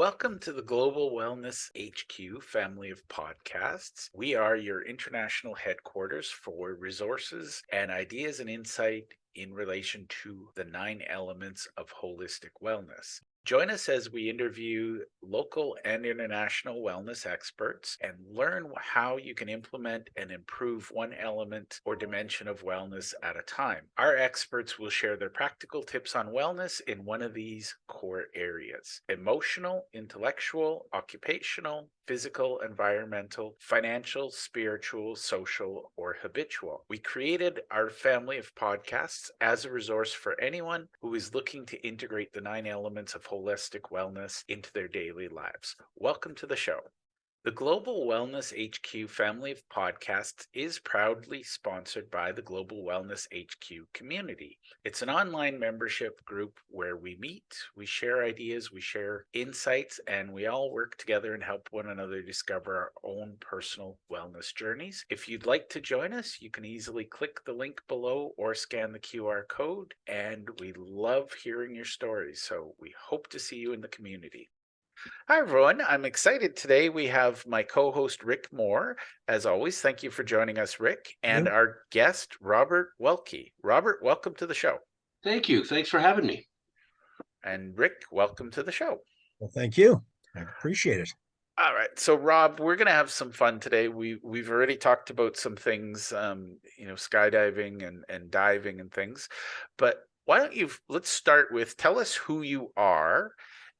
Welcome to the Global Wellness HQ family of podcasts. We are your international headquarters for resources and ideas and insight in relation to the 9 elements of holistic wellness. Join us as we interview local and international wellness experts and learn how you can implement and improve one element or dimension of wellness at a time. Our experts will share their practical tips on wellness in one of these core areas: emotional, intellectual, occupational, physical, environmental, financial, spiritual, social, or habitual. We created our family of podcasts as a resource for anyone who is looking to integrate the 9 elements of holistic wellness into their daily lives. Welcome to the show. The Global Wellness HQ family of podcasts is proudly sponsored by the Global Wellness HQ community. It's an online membership group where we meet, we share ideas, we share insights, and we all work together and help one another discover our own personal wellness journeys. If you'd like to join us, you can easily click the link below or scan the QR code, and we love hearing your stories. So we hope to see you in the community. Hi, everyone. I'm excited today. We have my co-host, Rick Moore. As always, thank you for joining us, Rick, and our guest, Robert Welke. Robert, welcome to the show. Thank you. Thanks for having me. And Rick, welcome to the show. Well, thank you. I appreciate it. All right. So, Rob, we're going to have some fun today. We've already talked about some things, skydiving and diving and things. But why don't let's start with, tell us who you are,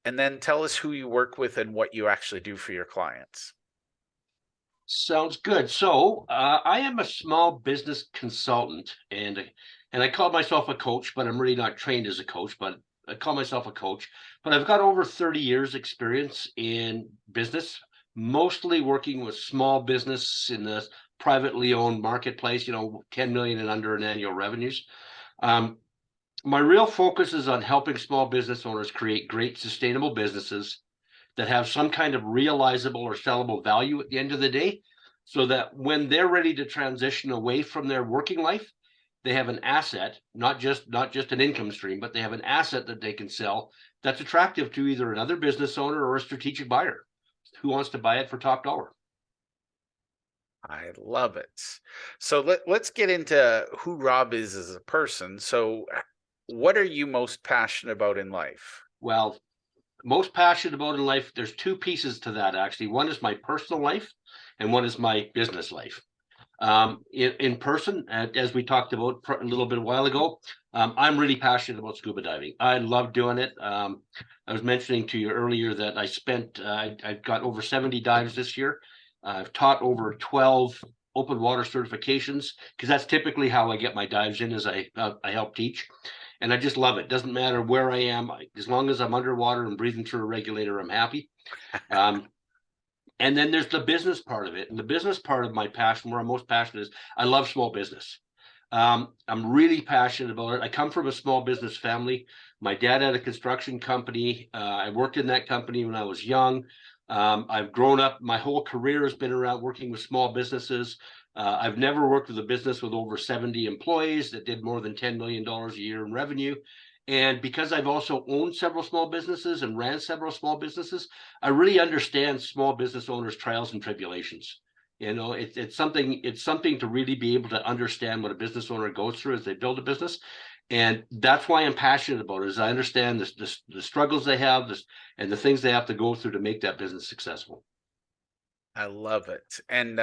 and then tell us who you work with and what you actually do for your clients. Sounds good. So I am a small business consultant, and I call myself a coach, but I'm really not trained as a coach, but I call myself a coach. But I've got over 30 years experience in business, mostly working with small business in the privately owned marketplace, 10 million and under in annual revenues. My real focus is on helping small business owners create great sustainable businesses that have some kind of realizable or sellable value at the end of the day, so that when they're ready to transition away from their working life, they have an asset, not just an income stream, but they have an asset that they can sell that's attractive to either another business owner or a strategic buyer who wants to buy it for top dollar. I love it. So let's get into who Rob is as a person. So what are you most passionate about in life? Well, most passionate about in life, there's two pieces to that, actually. One is my personal life and one is my business life. In person, as we talked about a little bit a while ago, I'm really passionate about scuba diving. I love doing it. I was mentioning to you earlier that I've got over 70 dives this year. I've taught over 12 open water certifications, because that's typically how I get my dives in, as I help teach. And I just love it. Doesn't matter where I am. As long as I'm underwater and breathing through a regulator, I'm happy. And then there's the business part of it. And the business part of my passion, where I'm most passionate, is I love small business. I'm really passionate about it. I come from a small business family. My dad had a construction company. I worked in that company when I was young. I've grown up. My whole career has been around working with small businesses. I've never worked with a business with over 70 employees that did more than $10 million a year in revenue. And because I've also owned several small businesses and ran several small businesses, I really understand small business owners' trials and tribulations. It's something to really be able to understand what a business owner goes through as they build a business. And that's why I'm passionate about it, is I understand the struggles they have, and the things they have to go through to make that business successful. I love it. And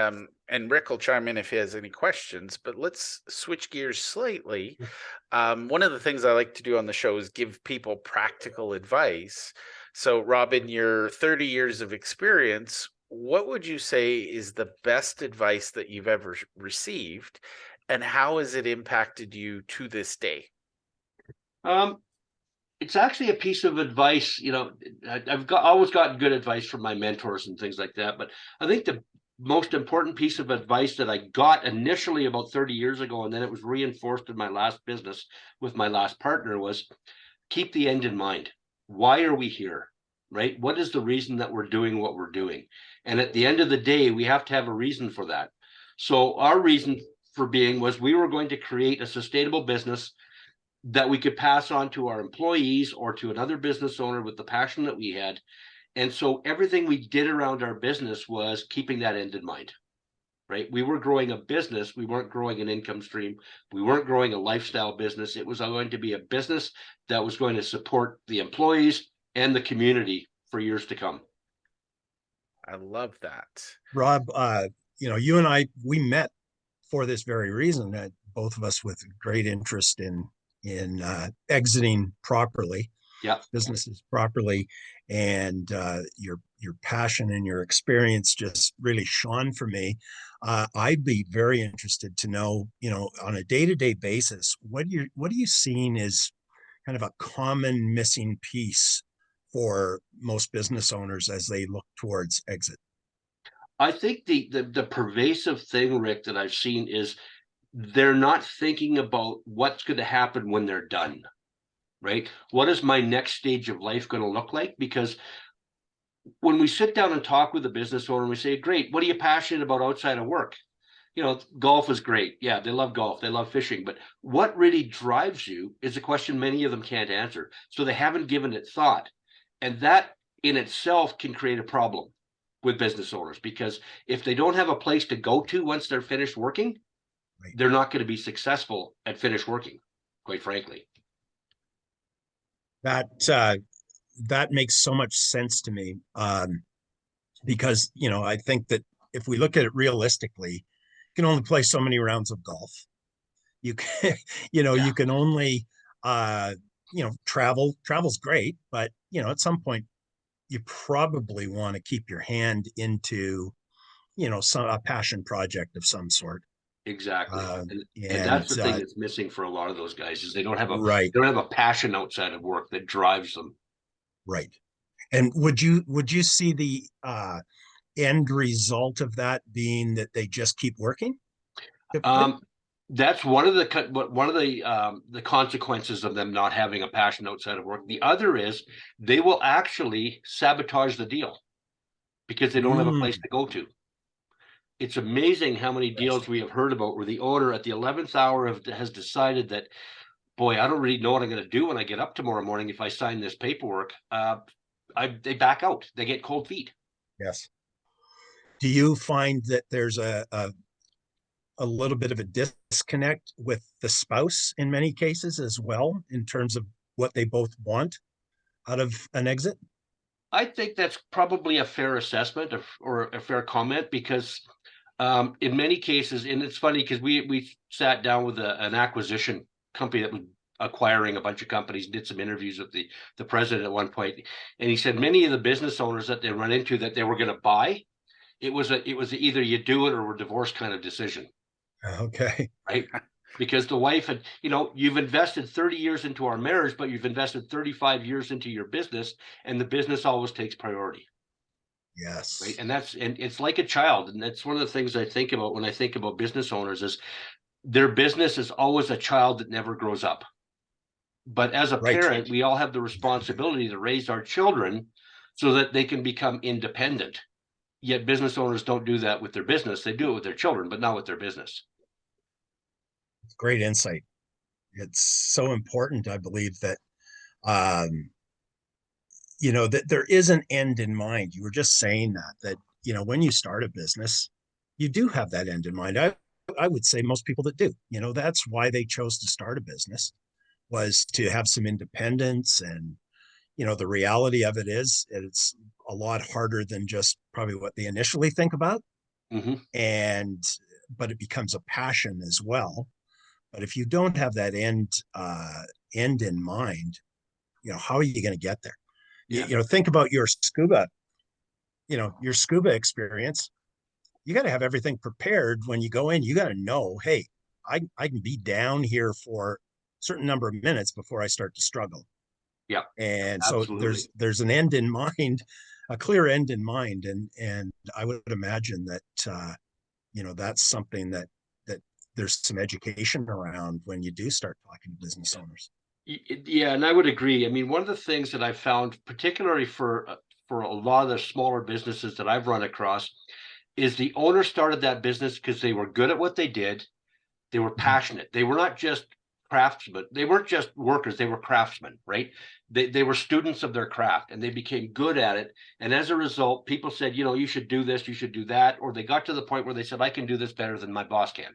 Rick will chime in if he has any questions, but let's switch gears slightly. One of the things I like to do on the show is give people practical advice. So, Rob, in your 30 years of experience, what would you say is the best advice that you've ever received, and how has it impacted you to this day? It's actually a piece of advice. I've always gotten good advice from my mentors and things like that. But I think the most important piece of advice that I got initially about 30 years ago, and then it was reinforced in my last business with my last partner, was keep the end in mind. Why are we here, right? What is the reason that we're doing what we're doing? And at the end of the day, we have to have a reason for that. So our reason for being was we were going to create a sustainable business that we could pass on to our employees or to another business owner with the passion that we had, And so everything we did around our business was keeping that end in mind, right? We were growing a business. We weren't growing an income stream. We weren't growing a lifestyle business. It was going to be a business that was going to support the employees and the community for years to come. I love that. Rob, you and I, we met for this very reason, that both of us with great interest in exiting properly, Yeah. businesses properly, and your passion and your experience just really shone for me. I'd be very interested to know, on a day-to-day basis, what are you seeing is kind of a common missing piece for most business owners as they look towards exit? I think the pervasive thing, Rick, that I've seen is they're not thinking about what's going to happen when they're done, right? What is my next stage of life going to look like? Because when we sit down and talk with a business owner, we say, great, what are you passionate about outside of work? Golf is great. Yeah, they love golf. They love fishing. But what really drives you is a question many of them can't answer. So they haven't given it thought. And that in itself can create a problem with business owners, because if they don't have a place to go to once they're finished working, Right. they're not going to be successful at finished working, quite frankly. That makes so much sense to me, because I think that if we look at it realistically, you can only play so many rounds of golf. You can, Yeah. you can only, travel's great, but at some point you probably want to keep your hand into, a passion project of some sort. Exactly. Um, And and that's the thing that's missing for a lot of those guys, is they don't have right, a passion outside of work that drives them. right. And would you see the end result of that being that they just keep working typically? That's one of the consequences of them not having a passion outside of work. The other is they will actually sabotage the deal because they don't have a Mm, place to go to. It's amazing how many deals interesting. we have heard about where the owner at the 11th hour has decided that, boy, I don't really know what I'm going to do when I get up tomorrow morning if I sign this paperwork. They back out. They get cold feet. Yes. Do you find that there's a little bit of a disconnect with the spouse in many cases as well, in terms of what they both want out of an exit? I think that's probably a fair assessment or a fair comment, because in many cases, and it's funny because we sat down with an acquisition company that was acquiring a bunch of companies, did some interviews with the president at one point, and he said many of the business owners that they run into that they were going to buy, it was either you do it or a divorce kind of decision, Okay. right? Because the wife had, you've invested 30 years into our marriage, but you've invested 35 years into your business, and the business always takes priority. Right. Yes. And it's like a child. And that's one of the things I think about when I think about business owners is their business is always a child that never grows up. But as a Right. parent, we all have the responsibility to raise our children so that they can become independent. Yet business owners don't do that with their business. They do it with their children, but not with their business. Great insight. It's so important, I believe, that um, that there is an end in mind. You were just saying that when you start a business, you do have that end in mind. I would say most people that do, that's why they chose to start a business, was to have some independence. And the reality of it is it's a lot harder than just probably what they initially think about. Mm-hmm. And but it becomes a passion as well. But if you don't have that end in mind, how are you going to get there? Yeah. Think about your scuba experience. You got to have everything prepared when you go in. You got to know, hey, I can be down here for a certain number of minutes before I start to struggle. Yeah. And so Absolutely. there's an end in mind, a clear end in mind. And I would imagine that that's something that there's some education around when you do start talking to business owners. Yeah, and I would agree. I mean, one of the things that I've found, particularly for a lot of the smaller businesses that I've run across, is the owner started that business because they were good at what they did. They were passionate. They were not just craftsmen. They weren't just workers, they were craftsmen, right? They were students of their craft, and they became good at it. And as a result, people said, you know, you should do this, you should do that. Or they got to the point where they said, I can do this better than my boss can.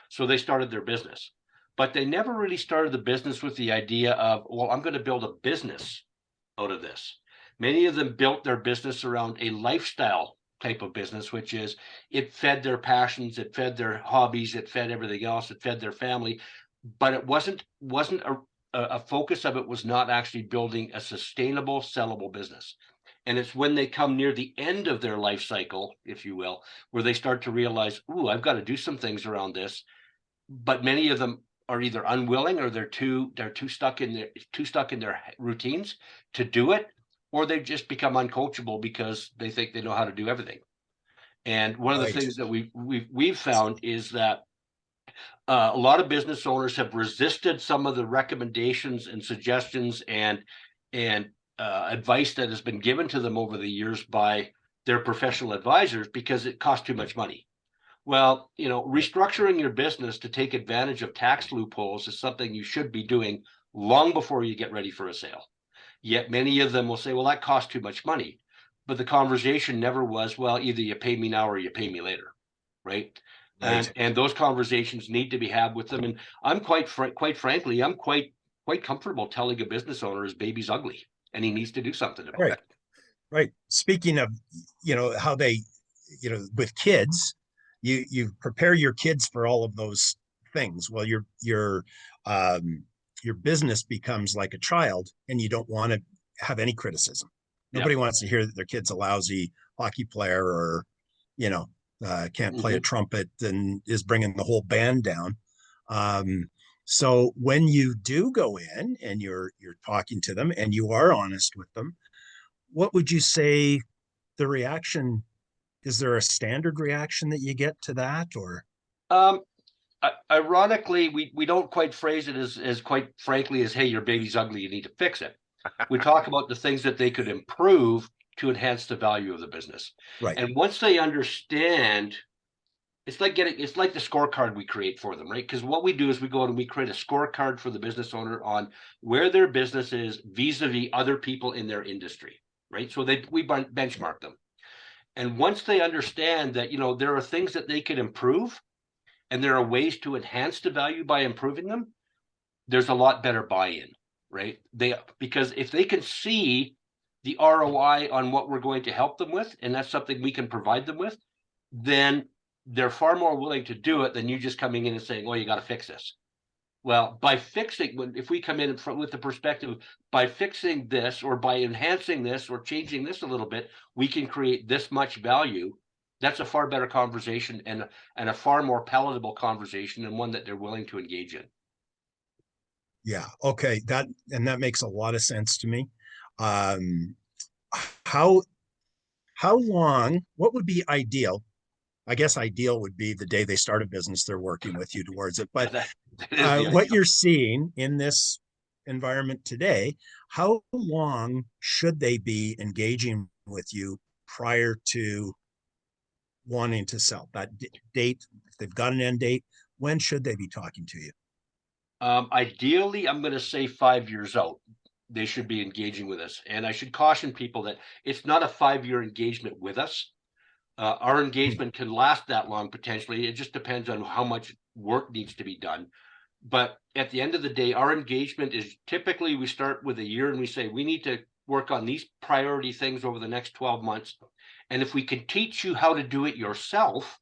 So they started their business. But they never really started the business with the idea of, well, I'm going to build a business out of this. Many of them built their business around a lifestyle type of business, which is it fed their passions, it fed their hobbies, it fed everything else, it fed their family. But it wasn't a focus of it was not actually building a sustainable, sellable business. And it's when they come near the end of their life cycle, if you will, where they start to realize, ooh, I've got to do some things around this. But many of them are either unwilling, or they're too stuck in their routines to do it, or they've just become uncoachable because they think they know how to do everything. And one of the Right. things that we've found is that a lot of business owners have resisted some of the recommendations and suggestions and advice that has been given to them over the years by their professional advisors because it costs too much money. Well, you know, restructuring your business to take advantage of tax loopholes is something you should be doing long before you get ready for a sale. Yet many of them will say, well, that costs too much money. But the conversation never was, well, either you pay me now or you pay me later, right? Right. And those conversations need to be had with them. And I'm quite frankly, I'm quite comfortable telling a business owner his baby's ugly and he needs to do something about Right. it. Right. Speaking of, how they, with kids, you prepare your kids for all of those things. Well, your business becomes like a child, and you don't want to have any criticism. Yeah. Nobody wants to hear that their kid's a lousy hockey player, or you know can't play a trumpet and is bringing the whole band down. So when you do go in and you're talking to them and you are honest with them, what would you say the reaction is? There a standard reaction that you get to that, or Um, Ironically, we don't quite phrase it as quite frankly as, hey, your baby's ugly, you need to fix it. We talk about the things that they could improve to enhance the value of the business. right? And once they understand, it's like the scorecard we create for them, right? Because what we do is we go out and we create a scorecard for the business owner on where their business is vis-a-vis other people in their industry, right? So we benchmark them. And once they understand that, you know, there are things that they could improve and there are ways to enhance the value by improving them, there's a lot better buy-in, right? Because if they can see the ROI on what we're going to help them with, and that's something we can provide them with, then they're far more willing to do it than you just coming in and saying, "Oh, you got to fix this." Well, if we come in with the perspective, by fixing this or by enhancing this or changing this a little bit, we can create this much value. That's a far better conversation and a far more palatable conversation, and one that they're willing to engage in. Yeah. Okay. That makes a lot of sense to me. Um, how long? What would be ideal? I guess ideal would be the day they start a business, they're working with you towards it. But that is the what idea. you're seeing in this environment today, how long should they be engaging with you prior to wanting to sell? That date, if they've got an end date, when should they be talking to you? Ideally, I'm going to say 5 years out, they should be engaging with us. And I should caution people that it's not a 5-year engagement with us. Our engagement can last that long potentially. It just depends on how much work needs to be done. But at the end of the day, our engagement is typically we start with a year and we say we need to work on these priority things over the next 12 months. And if we can teach you how to do it yourself,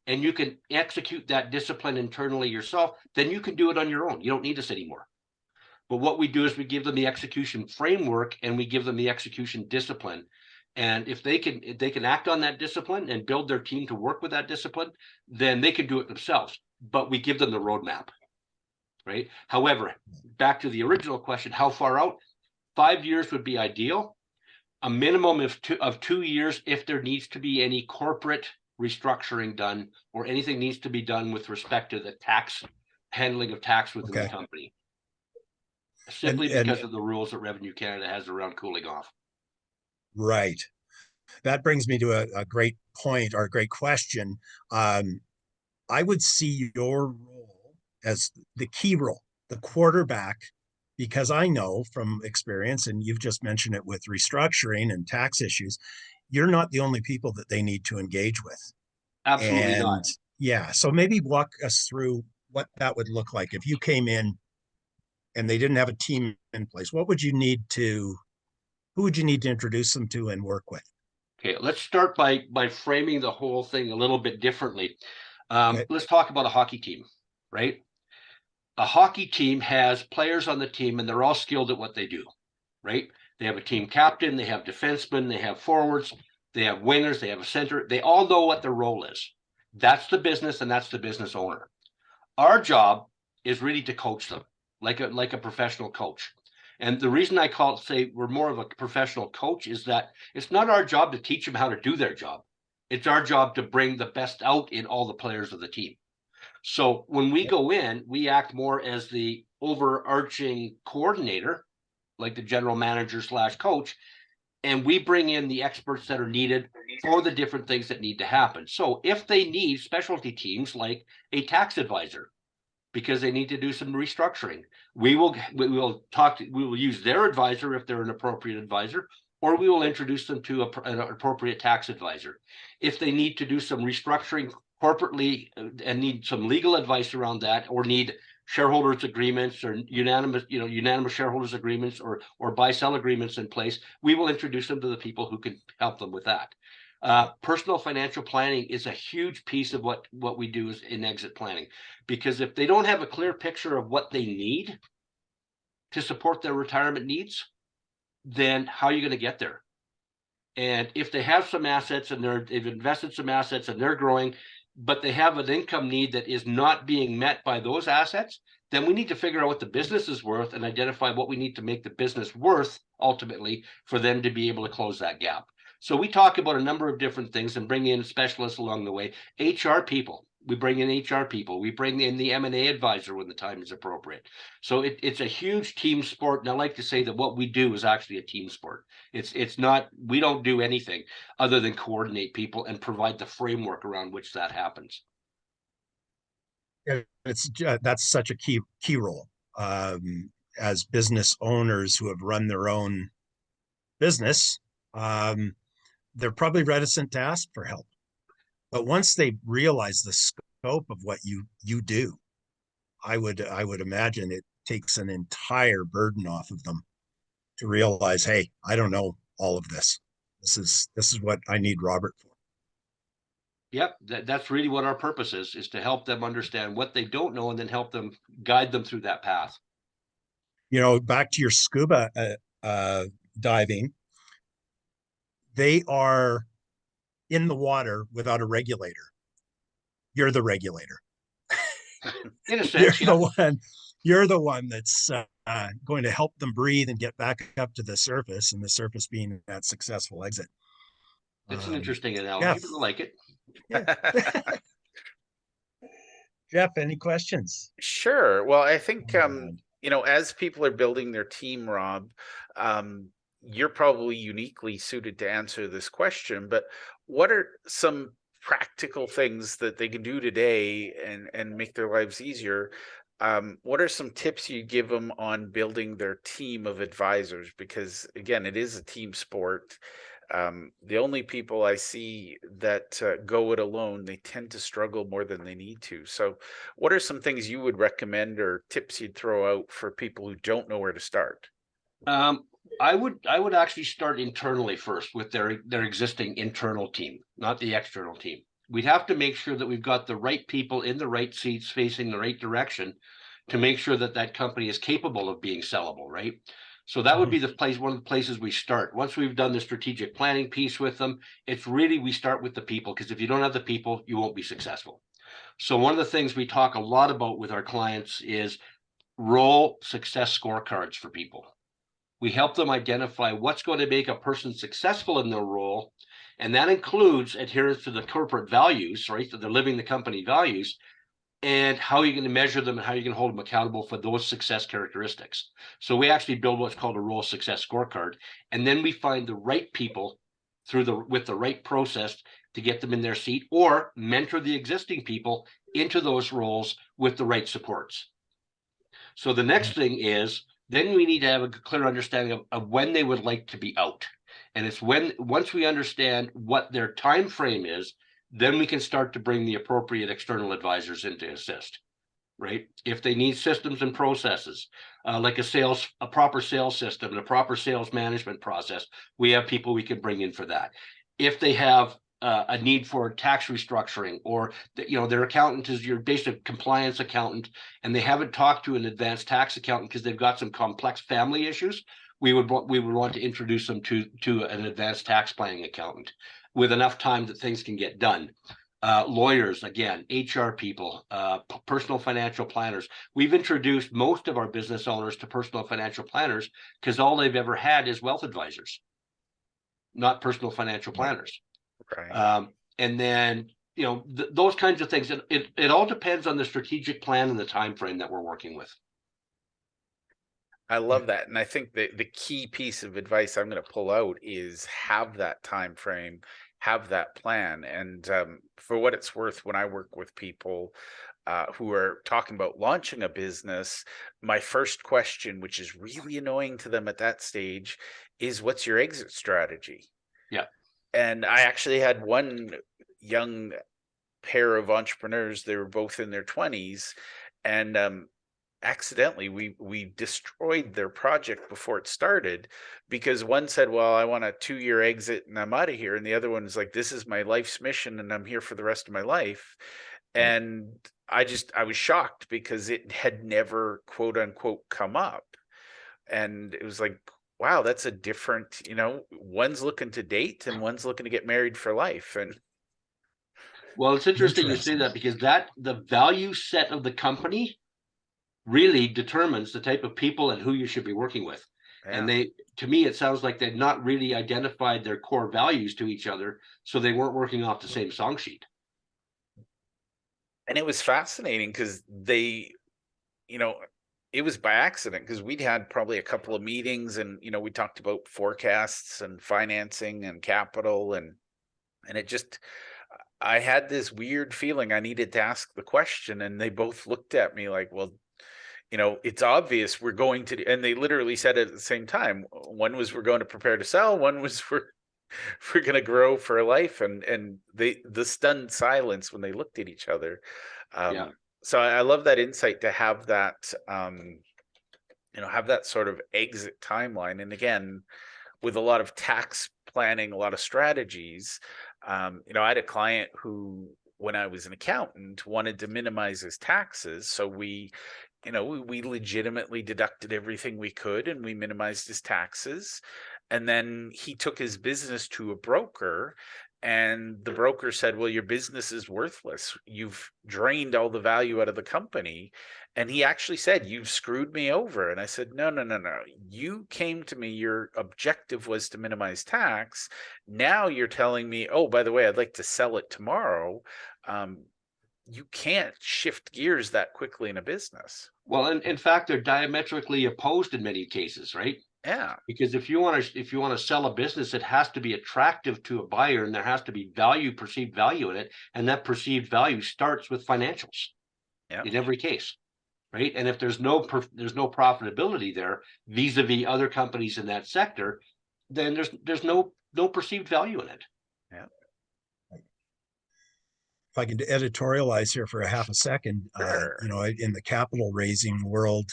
and you can execute that discipline internally yourself, then you can do it on your own. You don't need us anymore. But what we do is we give them the execution framework and we give them the execution discipline. And if they can act on that discipline and build their team to work with that discipline, then they can do it themselves. But we give them the roadmap, right? However, back to the original question, how far out? 5 years would be ideal. A minimum of 2 years if there needs to be any corporate restructuring done or anything needs to be done with respect to the handling of tax within the company, simply because of the rules that Revenue Canada has around cooling off. Right. That brings me to a great point or a great question. I would see your role as the key role. the quarterback, because I know from experience, and you've just mentioned it with restructuring and tax issues, you're not the only people that they need to engage with. Absolutely And not. yeah, so maybe walk us through what that would look like if you came in and they didn't have a team in place. What would you need to, who would you need to introduce them to and work with? Okay, let's start by framing the whole thing a little bit differently. Okay. Let's talk about a hockey team, right? A hockey team has players on the team and they're all skilled at what they do, right? They have a team captain, they have defensemen, they have forwards, they have wingers, they have a center. They all know what their role is. That's the business and that's the business owner. Our job is really to coach them like a professional coach. And the reason I say we're more of a professional coach is that it's not our job to teach them how to do their job. It's our job to bring the best out in all the players of the team. So when we go in, we act more as the overarching coordinator, like the general manager / coach, and we bring in the experts that are needed for the different things that need to happen. So if they need specialty teams like a tax advisor, because they need to do some restructuring, we will use their advisor if they're an appropriate advisor, or we will introduce them to an appropriate tax advisor. If they need to do some restructuring corporately and need some legal advice around that, or need shareholders agreements or unanimous shareholders agreements or buy-sell agreements in place, we will introduce them to the people who can help them with that. Personal financial planning is a huge piece of what we do is in exit planning, because if they don't have a clear picture of what they need to support their retirement needs, then how are you going to get there? And if they have some assets and they've invested some assets and they're growing, but they have an income need that is not being met by those assets, then we need to figure out what the business is worth and identify what we need to make the business worth ultimately for them to be able to close that gap. So we talk about a number of different things and bring in specialists along the way. HR people, we bring in HR people. We bring in the M&A advisor when the time is appropriate. So it's a huge team sport. And I like to say that what we do is actually a team sport. It's not, we don't do anything other than coordinate people and provide the framework around which that happens. It's that's such a key role, as business owners who have run their own business. They're probably reticent to ask for help, but once they realize the scope of what you do, I would imagine it takes an entire burden off of them to realize, hey, I don't know all of this. This is what I need Robert for. Yep, that's really what our purpose is to help them understand what they don't know and then help them guide them through that path. You know, back to your scuba diving, they are in the water without a regulator. You're the regulator. In a You're sense, yeah. you're the one that's going to help them breathe and get back up to the surface, and the surface being that successful exit. It's an interesting Yeah, analogy, but I like it. yeah. Jeff, any questions? Sure. Well, I think Oh, as people are building their team, Rob, um, you're probably uniquely suited to answer this question, but what are some practical things that they can do today and make their lives easier? What are some tips you give them on building their team of advisors? Because again, it is a team sport. The only people I see that go it alone, they tend to struggle more than they need to. So, what are some things you would recommend or tips you'd throw out for people who don't know where to start? I would actually start internally first with their existing internal team, not the external team. We'd have to make sure that we've got the right people in the right seats facing the right direction to make sure that that company is capable of being sellable, right? So that would be one of the places we start. Once we've done the strategic planning piece with them, it's really, we start with the people, because if you don't have the people, you won't be successful. So one of the things we talk a lot about with our clients is role success scorecards for people. We help them identify what's going to make a person successful in their role. And that includes adherence to the corporate values, right? So they're living the company values, and how you're going to measure them and how you're going to hold them accountable for those success characteristics. So we actually build what's called a role success scorecard. And then we find the right people with the right process to get them in their seat, or mentor the existing people into those roles with the right supports. So the next thing is, then we need to have a clear understanding of when they would like to be out. And it's once we understand what their time frame is, then we can start to bring the appropriate external advisors in to assist, right? If they need systems and processes, like a proper sales system and a proper sales management process, we have people we can bring in for that. If they have a need for tax restructuring, or their accountant is your basic compliance accountant, and they haven't talked to an advanced tax accountant because they've got some complex family issues, we would want to introduce them to an advanced tax planning accountant with enough time that things can get done. Lawyers, again, HR people, personal financial planners. We've introduced most of our business owners to personal financial planners because all they've ever had is wealth advisors, not personal financial planners. Right. And then, those kinds of things. It all depends on the strategic plan and the time frame that we're working with. I love that. And I think that the key piece of advice I'm going to pull out is have that time frame, have that plan. And for what it's worth, when I work with people who are talking about launching a business, my first question, which is really annoying to them at that stage, is what's your exit strategy? Yeah. And I actually had one young pair of entrepreneurs, they were both in their 20s, and accidentally we destroyed their project before it started, because one said, well, I want a 2-year exit and I'm out of here, and the other one was like, this is my life's mission and I'm here for the rest of my life. And I was shocked because it had never, quote unquote, come up. And it was like, wow, that's a different, one's looking to date and one's looking to get married for life. And well, it's interesting you say that, because the value set of the company really determines the type of people and who you should be working with. yeah. And to me, it sounds like they've not really identified their core values to each other, so they weren't working off the same song sheet. And it was fascinating because they, it was by accident, because we'd had probably a couple of meetings, and we talked about forecasts and financing and capital, and it just, I had this weird feeling I needed to ask the question, and they both looked at me like, well, it's obvious we're going to, and they literally said it at the same time. One was, we're going to prepare to sell. One was, we're going to grow for a life. And the stunned silence when they looked at each other. So I love that insight, to have that, have that sort of exit timeline. And again, with a lot of tax planning, a lot of strategies, I had a client who, when I was an accountant, wanted to minimize his taxes. So we legitimately deducted everything we could, and we minimized his taxes. And then he took his business to a broker, and the broker said, well, your business is worthless. You've drained all the value out of the company. And he actually said, you've screwed me over. And I said, no. You came to me, your objective was to minimize tax. Now you're telling me, oh, by the way, I'd like to sell it tomorrow. You can't shift gears that quickly in a business. Well, in fact, they're diametrically opposed in many cases, right? Yeah. Because if you want to sell a business, it has to be attractive to a buyer, and there has to be perceived value in it, and that perceived value starts with financials. Yeah. In every case, right? And if there's no profitability there vis-a-vis other companies in that sector, then there's no perceived value in it. Yeah. If I can editorialize here for a half a second, Sure. in the capital raising world,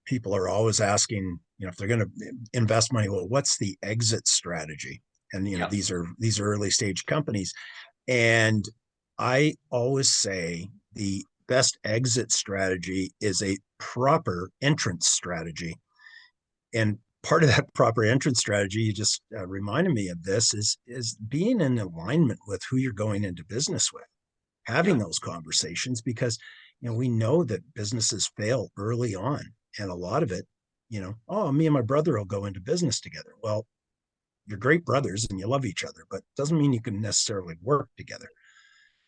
people are always asking, if they're going to invest money, well, what's the exit strategy? And these are early stage companies, and I always say the best exit strategy is a proper entrance strategy. And part of that proper entrance strategy, you just reminded me of this, is being in alignment with who you're going into business with, having those conversations, because we know that businesses fail early on, and a lot of it, oh, me and my brother will go into business together. Well, you're great brothers and you love each other, but doesn't mean you can necessarily work together.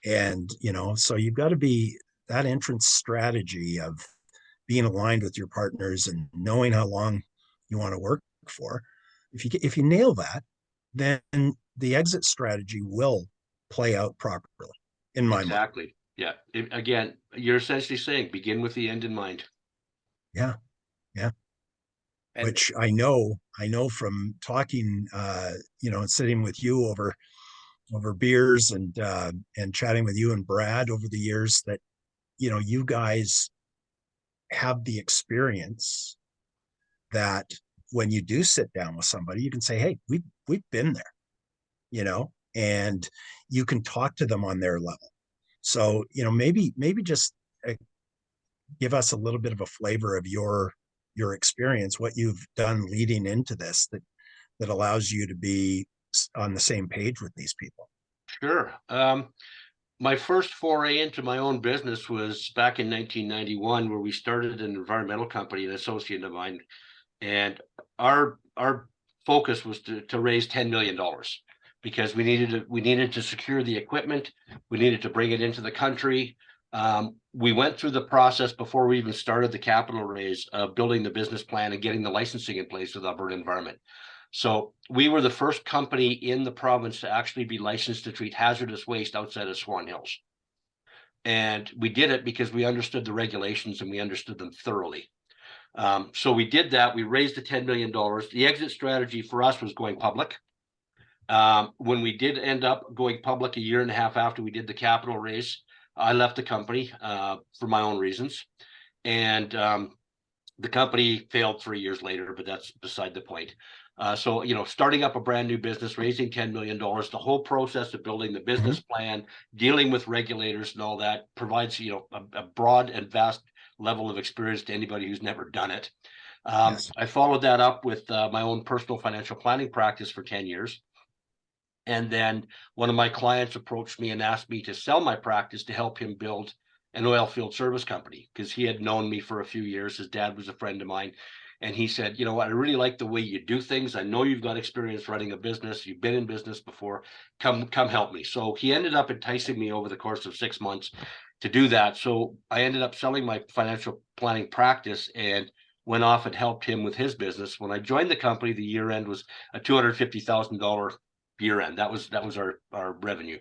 And so you've got to be that entrance strategy of being aligned with your partners and knowing how long you want to work for. If you nail that, then the exit strategy will play out properly, in my mind. Exactly. Yeah. Again, you're essentially saying begin with the end in mind. Yeah. Yeah. And Which I know from talking, and sitting with you over beers and chatting with you and Brad over the years that, you guys have the experience that when you do sit down with somebody, you can say, hey, we've been there, and you can talk to them on their level. So, maybe just uh, give us a little bit of a flavor of your experience, what you've done leading into this that allows you to be on the same page with these people. Sure. My first foray into my own business was back in 1991, where we started an environmental company, an associate of mine, and our focus was to raise $10 million because we needed to secure the equipment, we needed to bring it into the country. We went through the process before we even started the capital raise of building the business plan and getting the licensing in place with Alberta Environment. So we were the first company in the province to actually be licensed to treat hazardous waste outside of Swan Hills. And we did it because we understood the regulations and we understood them thoroughly. So we did that. We raised the $10 million. The exit strategy for us was going public. When we did end up going public a year and a half after we did the capital raise, I left the company for my own reasons. And the company failed 3 years later, but that's beside the point. So, starting up a brand new business, raising $10 million, the whole process of building the business plan, dealing with regulators and all that provides, a broad and vast level of experience to anybody who's never done it. Yes. I followed that up with my own personal financial planning practice for 10 years. And then one of my clients approached me and asked me to sell my practice to help him build an oil field service company because he had known me for a few years. His dad was a friend of mine. And he said, you know what, I really like the way you do things. I know you've got experience running a business. You've been in business before. Come help me. So he ended up enticing me over the course of 6 months to do that. So I ended up selling my financial planning practice and went off and helped him with his business. When I joined the company, the year end was a $250,000 year end. That was our revenue.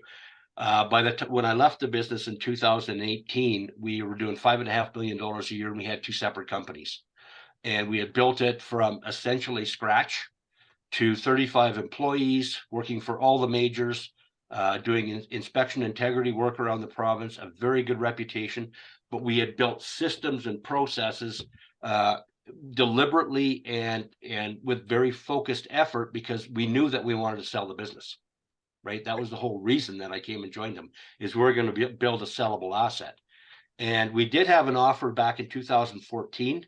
When I left the business in 2018, we were doing $5.5 million a year, and we had two separate companies, and we had built it from essentially scratch to 35 employees, working for all the majors, doing inspection integrity work around the province, a very good reputation. But we had built systems and processes deliberately and with very focused effort because we knew that we wanted to sell the business. Right. That was the whole reason that I came and joined them, is we're going to build a sellable asset. And we did have an offer back in 2014.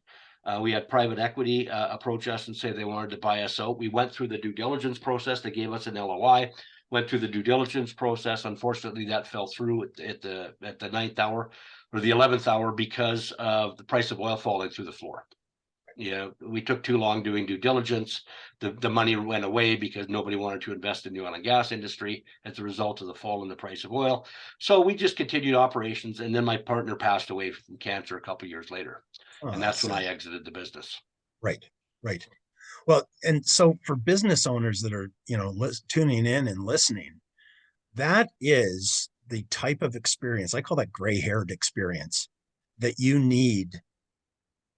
We had private equity approach us and say they wanted to buy us out. We went through the due diligence process. They gave us an LOI, went through the due diligence process. Unfortunately, that fell through at the ninth hour or the 11th hour because of the price of oil falling through the floor. We took too long doing due diligence. The money went away because nobody wanted to invest in the oil and gas industry as a result of the fall in the price of oil. So we just continued operations. And then my partner passed away from cancer a couple of years later. And that's when I exited the business. Right. Well, and so for business owners that are, tuning in and listening, that is the type of experience, I call that gray-haired experience, that you need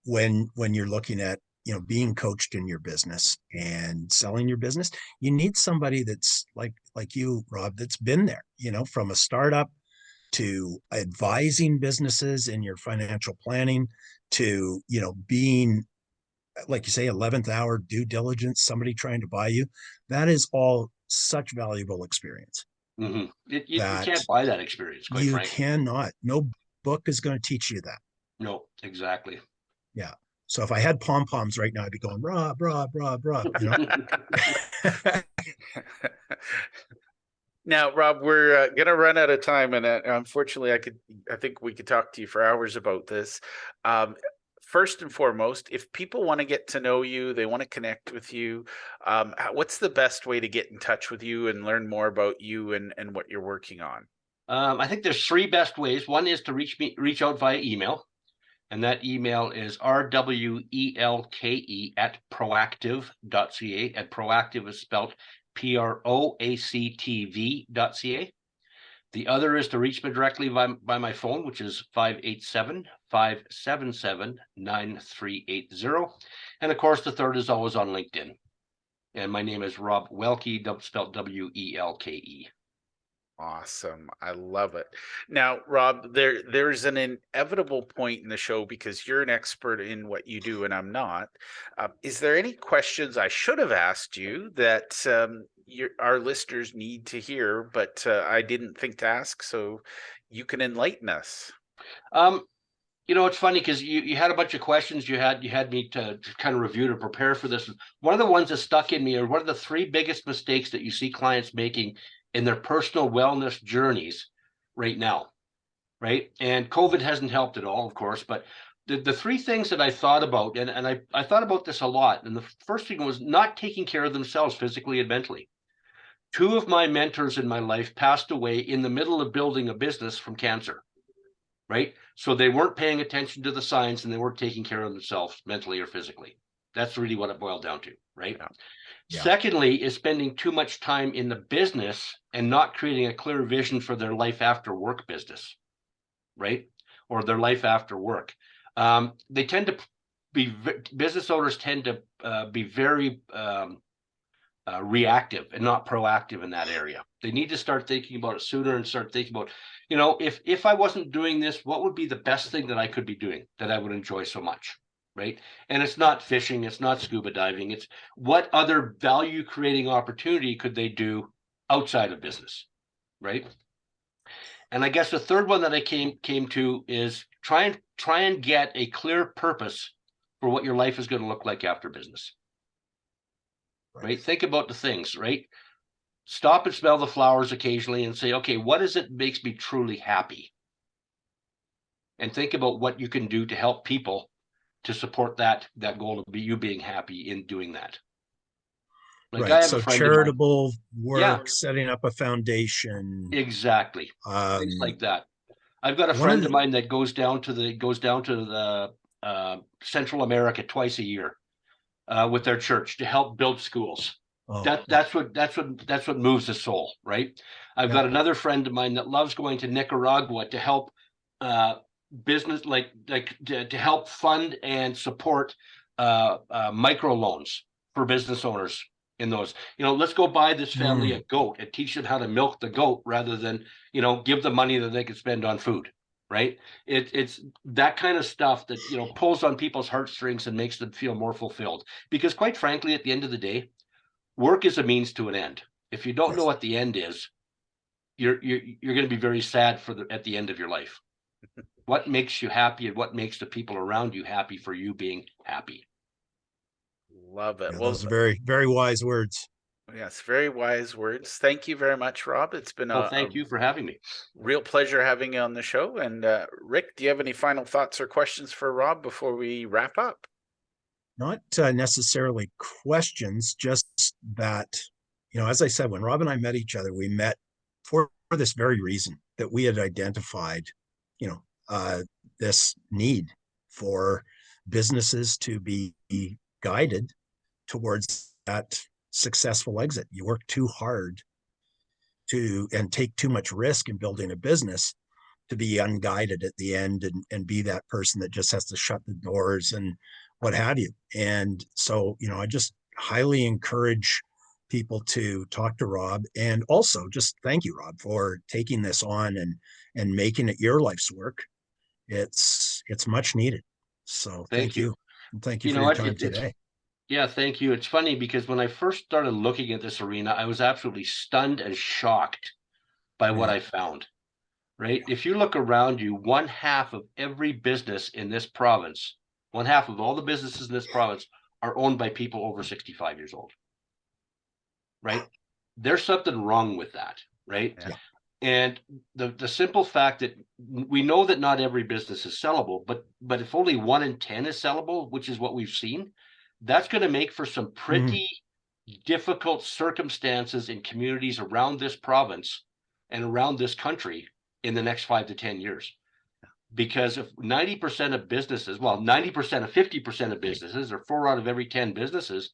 when you're looking at being coached in your business and selling your business. You need somebody that's like you, Rob, that's been there, from a startup to advising businesses in your financial planning to being, like you say, 11th hour due diligence, somebody trying to buy you. That is all such valuable experience. Mm-hmm. You That can't buy that experience, quite you frankly. cannot. No book is going to teach you that. No, exactly. Yeah. So if I had pom poms right now, I'd be going Rob. Now, Rob, we're gonna run out of time, and unfortunately, I think we could talk to you for hours about this. First and foremost, if people want to get to know you, they want to connect with you, what's the best way to get in touch with you and learn more about you and what you're working on? I think there's three best ways. One is to reach out via email. And that email is rwelke@proactive.ca. And proactive is spelled PROACTV.ca. The other is to reach me directly by my phone, which is 587-577-9380. And of course, the third is always on LinkedIn. And my name is Rob Welke, spelled Welke. Awesome. I love it. Now, Rob, there's an inevitable point in the show because you're an expert in what you do and I'm not. Is there any questions I should have asked you that our listeners need to hear, but I didn't think to ask, so you can enlighten us? It's funny because you had a bunch of questions you had me to kind of review to prepare for this. One of the ones that stuck in me are what are the three biggest mistakes that you see clients making in their personal wellness journeys right now, right? And COVID hasn't helped at all, of course, but the three things that I thought about, and I thought about this a lot, and the first thing was not taking care of themselves physically and mentally. Two of my mentors in my life passed away in the middle of building a business from cancer, right? So they weren't paying attention to the signs and they weren't taking care of themselves mentally or physically. That's really what it boiled down to, right? Yeah. Secondly, is spending too much time in the business and not creating a clear vision for their life after work business, right? Or their life after work. They tend to business owners tend to be very reactive and not proactive in that area. They need to start thinking about it sooner and start thinking about, if I wasn't doing this, what would be the best thing that I could be doing that I would enjoy so much, right? And it's not fishing, it's not scuba diving, it's what other value creating opportunity could they do outside of business, right? And I guess the third one that I came to is try and get a clear purpose for what your life is going to look like after business. Right? Think about the things, right? Stop and smell the flowers occasionally and say, okay, what is it makes me truly happy? And think about what you can do to help people to support that goal of you being happy in doing that. Like I Right. have So a friend charitable work, Yeah. setting up a foundation. Exactly. Things like that. I've got a one of friend of the- mine that goes down to the Central America twice a year with their church to help build schools. Oh, That's what moves the soul, right? I've Yeah. got another friend of mine that loves going to Nicaragua to help business, like to help fund and support microloans for business owners in those. Let's go buy this family a goat and teach them how to milk the goat rather than give them money that they can spend on food. Right? It's that kind of stuff that pulls on people's heartstrings and makes them feel more fulfilled. Because quite frankly, at the end of the day, work is a means to an end. If you don't know what the end is, you're going to be very sad at the end of your life. What makes you happy and what makes the people around you happy for you being happy? Love it. Yeah, Well, those are very, very wise words. yes, very wise words. Thank you very much, Rob. It's been Well, thank you for having me. real pleasure having you on the show. And Rick, do you have any final thoughts or questions for Rob before we wrap up? Not necessarily questions, just that, as I said, when Rob and I met each other, we met for this very reason that we had identified, this need for businesses to be guided towards that successful exit. You work too hard and take too much risk in building a business to be unguided at the end and be that person that just has to shut the doors and what have you. And so, I just highly encourage people to talk to Rob, and also just thank you, Rob, for taking this on and making it your life's work. It's much needed. So thank you. And thank you for your time today. Yeah, thank you. It's funny because when I first started looking at this arena, I was absolutely stunned and shocked by what I found. Right? If you look around you, 1/2 of every business in this province, 1/2 of all the businesses in this province are owned by people over 65 years old. Right? There's something wrong with that, right? Yeah. And the simple fact that we know that not every business is sellable, but if only 1 in 10 is sellable, which is what we've seen, that's going to make for some pretty difficult circumstances in communities around this province and around this country in the next 5 to 10 years. Because if 90% of businesses, 90% of 50% of businesses, or 4 out of every 10 businesses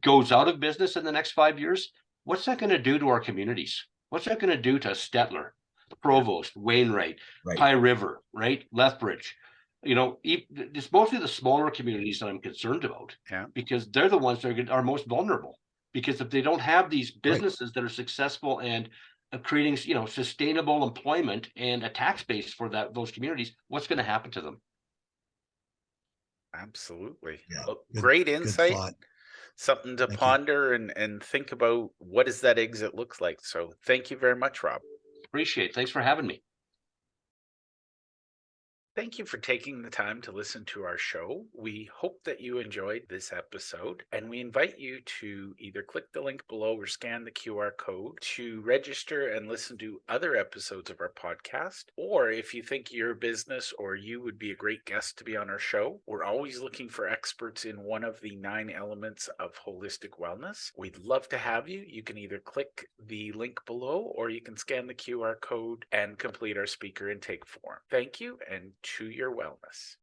goes out of business in the next 5 years, what's that going to do to our communities? What's that going to do to Stettler? Provost, Wainwright, Right. Pie River, right? Lethbridge. It's mostly the smaller communities that I'm concerned about. Yeah. Because they're the ones that are most vulnerable. Because if they don't have these businesses that are successful and creating, sustainable employment and a tax base for those communities, what's going to happen to them? Absolutely. Yeah. Well, Good, great good insight. thought. Something to Thank you. ponder and think about. What does that exit looks like? So thank you very much, Rob. Appreciate it. Thanks for having me. Thank you for taking the time to listen to our show. We hope that you enjoyed this episode, and we invite you to either click the link below or scan the QR code to register and listen to other episodes of our podcast. Or if you think your business or you would be a great guest to be on our show, we're always looking for experts in one of the 9 elements of holistic wellness. We'd love to have you. You can either click the link below or you can scan the QR code and complete our speaker intake form. Thank you, and to your wellness.